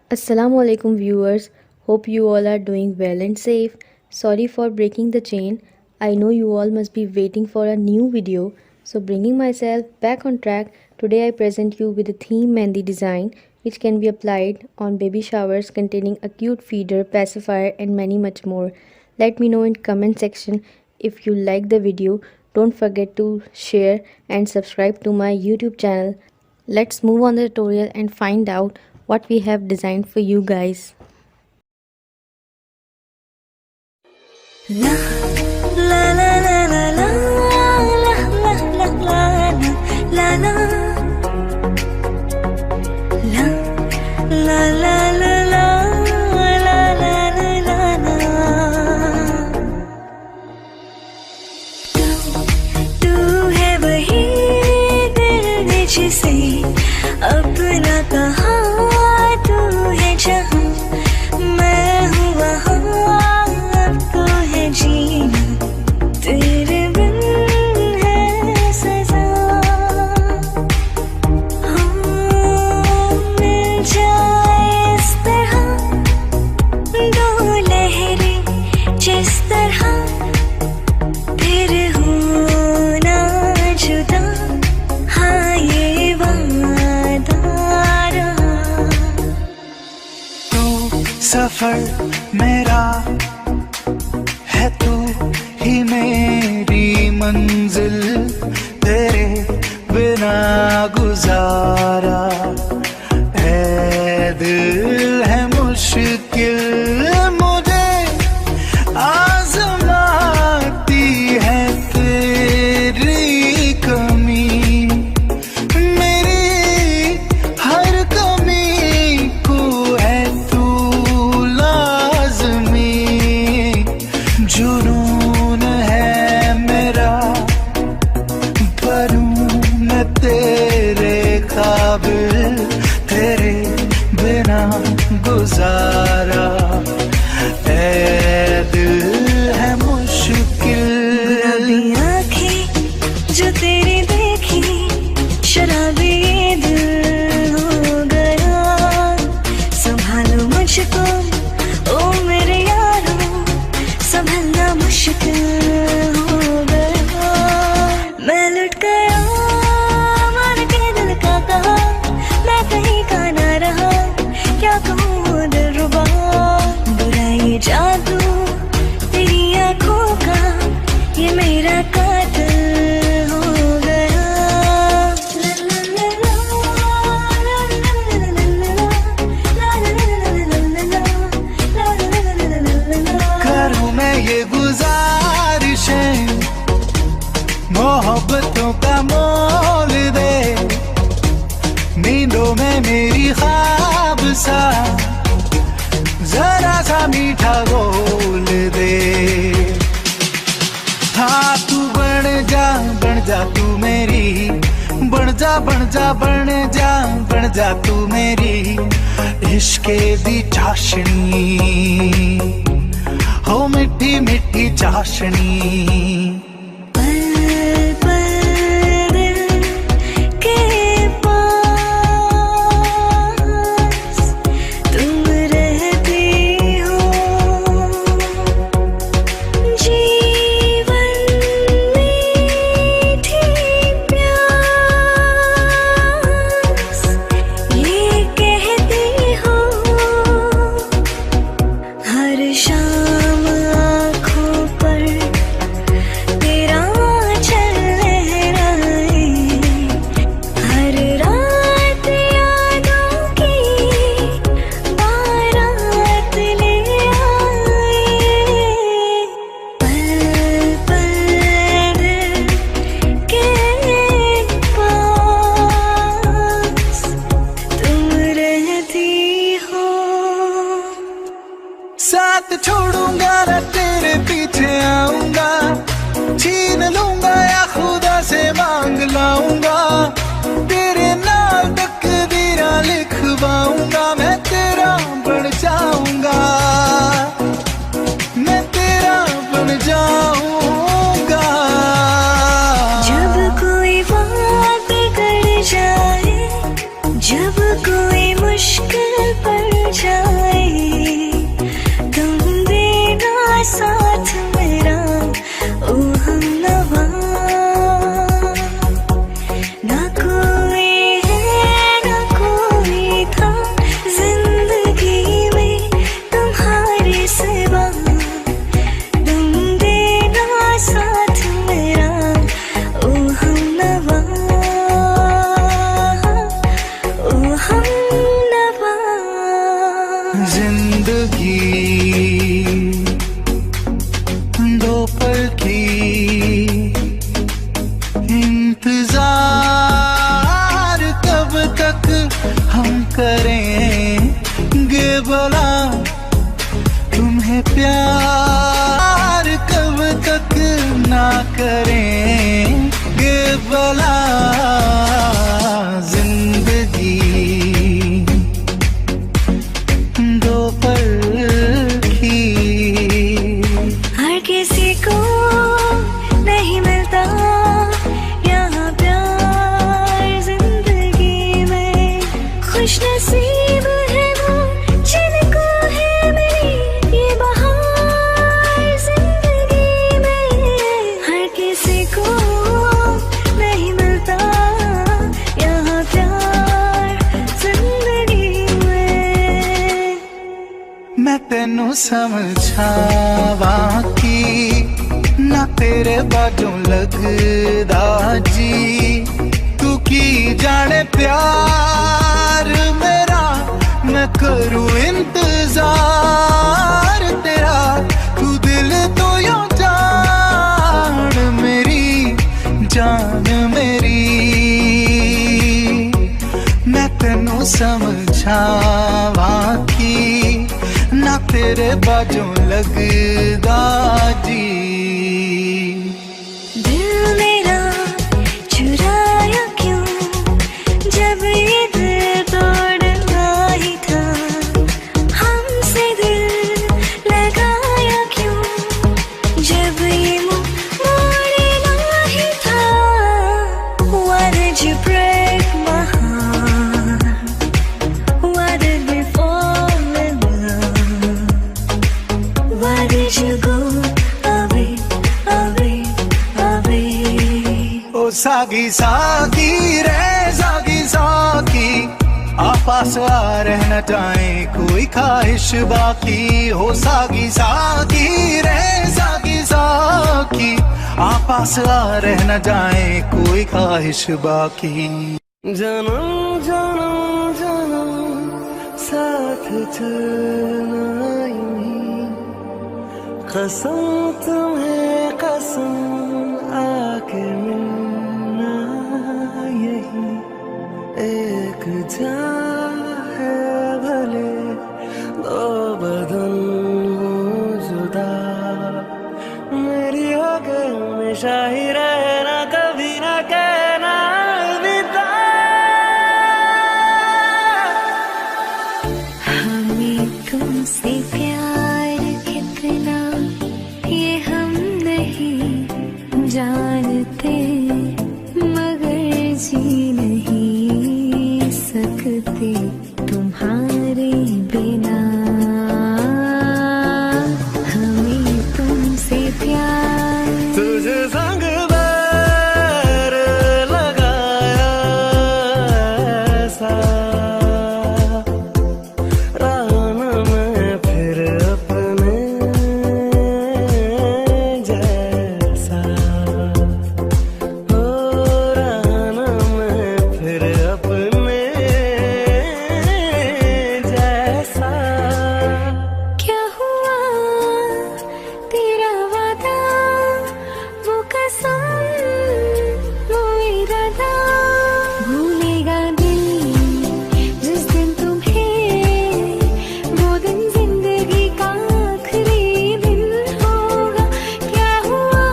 Assalamualaikum viewers. Hope you all are doing well and safe. Sorry for breaking the chain. I know you all must be waiting for a new video. So bringing myself back on track, today I present you with the theme and the design which can be applied on baby showers containing a cute feeder, pacifier and many much more. Let me know in comment section if you like the video. Don't forget to share and subscribe to my YouTube channel. Let's move on the tutorial and find out what we have designed for you guys. La la la la la la la la la la la la जिसे अपना कहा तू है जहाँ मैं हूँ वहाँ अब तो है जीना तेरे बिन है सजा मिल जाए इस तरह दो लहरें जिस तरह फिर होना जुदा हाँ ये वादा रहा तू सफर मेरा है, तू ही मेरी मंजिल, तेरे बिना गुजारा है दिल है मुश्किल मुझे आजमाती है तेरी कमी, मेरी हर कमी को है तू लाज़मी, जुनून है मेरा बनूं मैं तेरे काबिल, तेरे बिना गुजारा ऐ दिल है मुश्किल। गुलाबी आँखें जो तेरी देखी शराबी ये दिल हो गया, संभालो मुझको ओ मेरे यारो, संभलना मुश्किल हो गया, मैं लुट गया मान के दिल का कहा, मैं कहीं का ना रहा, क्या कहूँ दिलरुबा, बुरा ये जादू तेरी आँखों का, ये मेरा कातिल हो गया। ला ला ला ला ला ला ला। करूं मैं ये गुजारिशें मोहब्बतों का मोल दे, नींदों में मेरी ख्वाब सा जरा सा मीठा बोल दे, हाँ तू बन जा तू मेरी, बन जा बन जा बन जा बन जा तू मेरी इश्के दी चाशनी, हो मिठी मिठी चाशनी। पल पल दिल के पास तुम रहती हो, जीवन मीठी प्यास ये कहती हो, हर शाम आँखों पर समझावा की ना तेरे बाजों लगदा जी, तू की जाने प्यार मेरा मैं करूं इंतजार तेरा, तू दिल तो यूं जान मेरी जान मेरी, मैं तेनू समझावा की ना तेरे बाजों लगदा जी। दिल मेरा चुराया क्यों जब ये दिल तोड़ना ही था, हमसे दिल लगाया क्यों जब ये मुँह मोड़ना ही था। Why did you break my heart? Why did we fall in love? Why did you go away, away, away? ओ सागी सागी रे सागी सागी, आपस आ रह न जाए कोई ख्वाहिश बाकी, हो सागी सागी रे सागी सागी, आपस आ रह न जाए कोई ख्वाहिश बाकी। जन्म जन्म जन्म साथ चलना यूं, कसम तुम्हें कसम आके मिलना यही, एक जान है भले दो बदन हो जुदा, मेरी होके हमेशा ही रहना कभी ना कहना अलविदा। हमें तुमसे प्यार कितना ये हम नहीं जानते, मगर जी नहीं सकते तुम्हारे बिना। हमें तुमसे प्यार तुझे संग बैर लगाया ऐसा, राना मैं फिर अपने जैसा, हो राना मैं फिर अपने जैसा। क्या हुआ तेरा वादा, वो कसम वो इरादा, भूलेगा दिल जिस दिन तुम्हें, वो दिन जिंदगी का आखिरी दिन होगा। क्या हुआ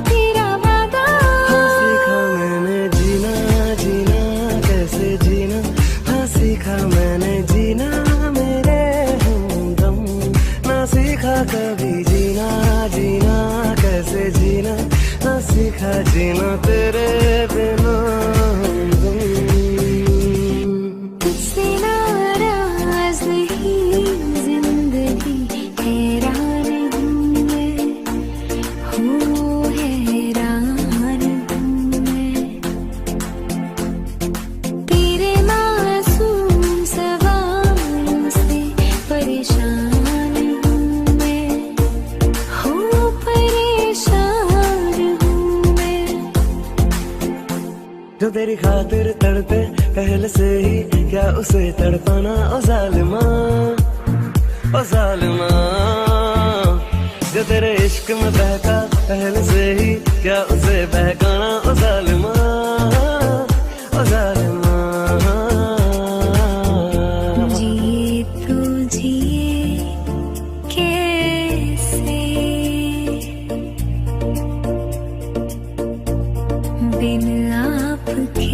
तेरा वादा, हाँ सीखा मैंने जीना जीना कैसे जीना, हाँ सीखा मैंने जीना मेरे हमदम, ना सीखा कभी जीना जीना कैसे जीना, ना सीखा जीना तेरे बिना हमदम। तुझसे नाराज नहीं जिंदगी, हैरान हूँ मैं, हो हैरान हूँ मैं, तेरे मासूम सवालों से परेशान हूँ मैं, हो परेशान हूँ मैं। जो तेरी खातिर तड़पे पहले से ही, क्या उसे तड़पाना ओ जालिमा, ओ जालिमा। जो तेरे इश्क में बहका पहले से ही, क्या उसे बहकाना ओ जालिमा, ओ जालिमा। जिए तो जिए कैसे बिन आपके,